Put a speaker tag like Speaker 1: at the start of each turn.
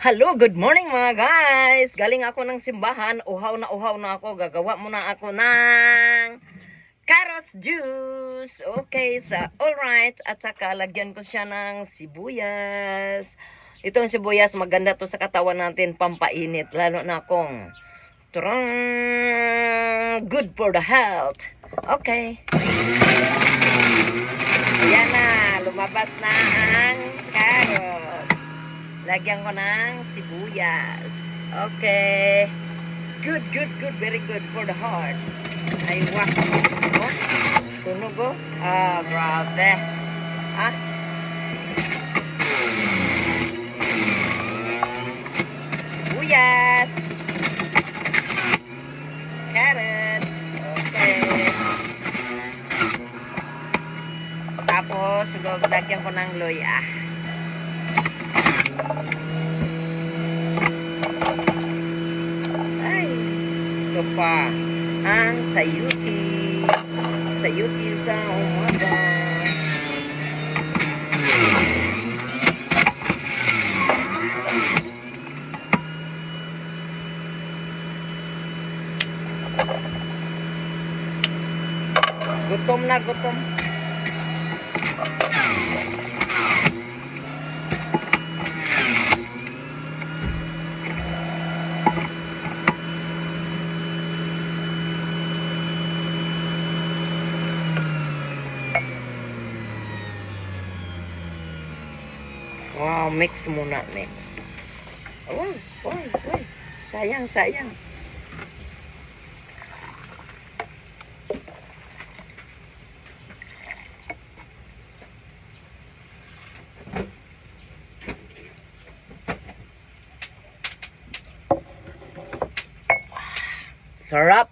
Speaker 1: Hello, good morning mga guys. Galing ako ng simbahan. Uhaw na ako. Gagawa muna ako ng carrots juice. Okay, alright. At saka lagyan ko siya ng sibuyas. Itong sibuyas maganda to sa katawan natin, pampainit. Lalo na kung good for the health. Okay. Ayan na, lumabas na ang carrots. Lagyan ko ng sibuyas. Okay. Good. Very good for the heart. Ay, wak. Oh, tunog oh. Ah, grabe. Ah. Sibuyas. Carrot. Okay. Tapos, lagyan ko ng loya. Ay, ito pa ang sayuti sa umaga. Gutom na gutom. Wow, mix muna, mix. Uy. Sayang. Sarap.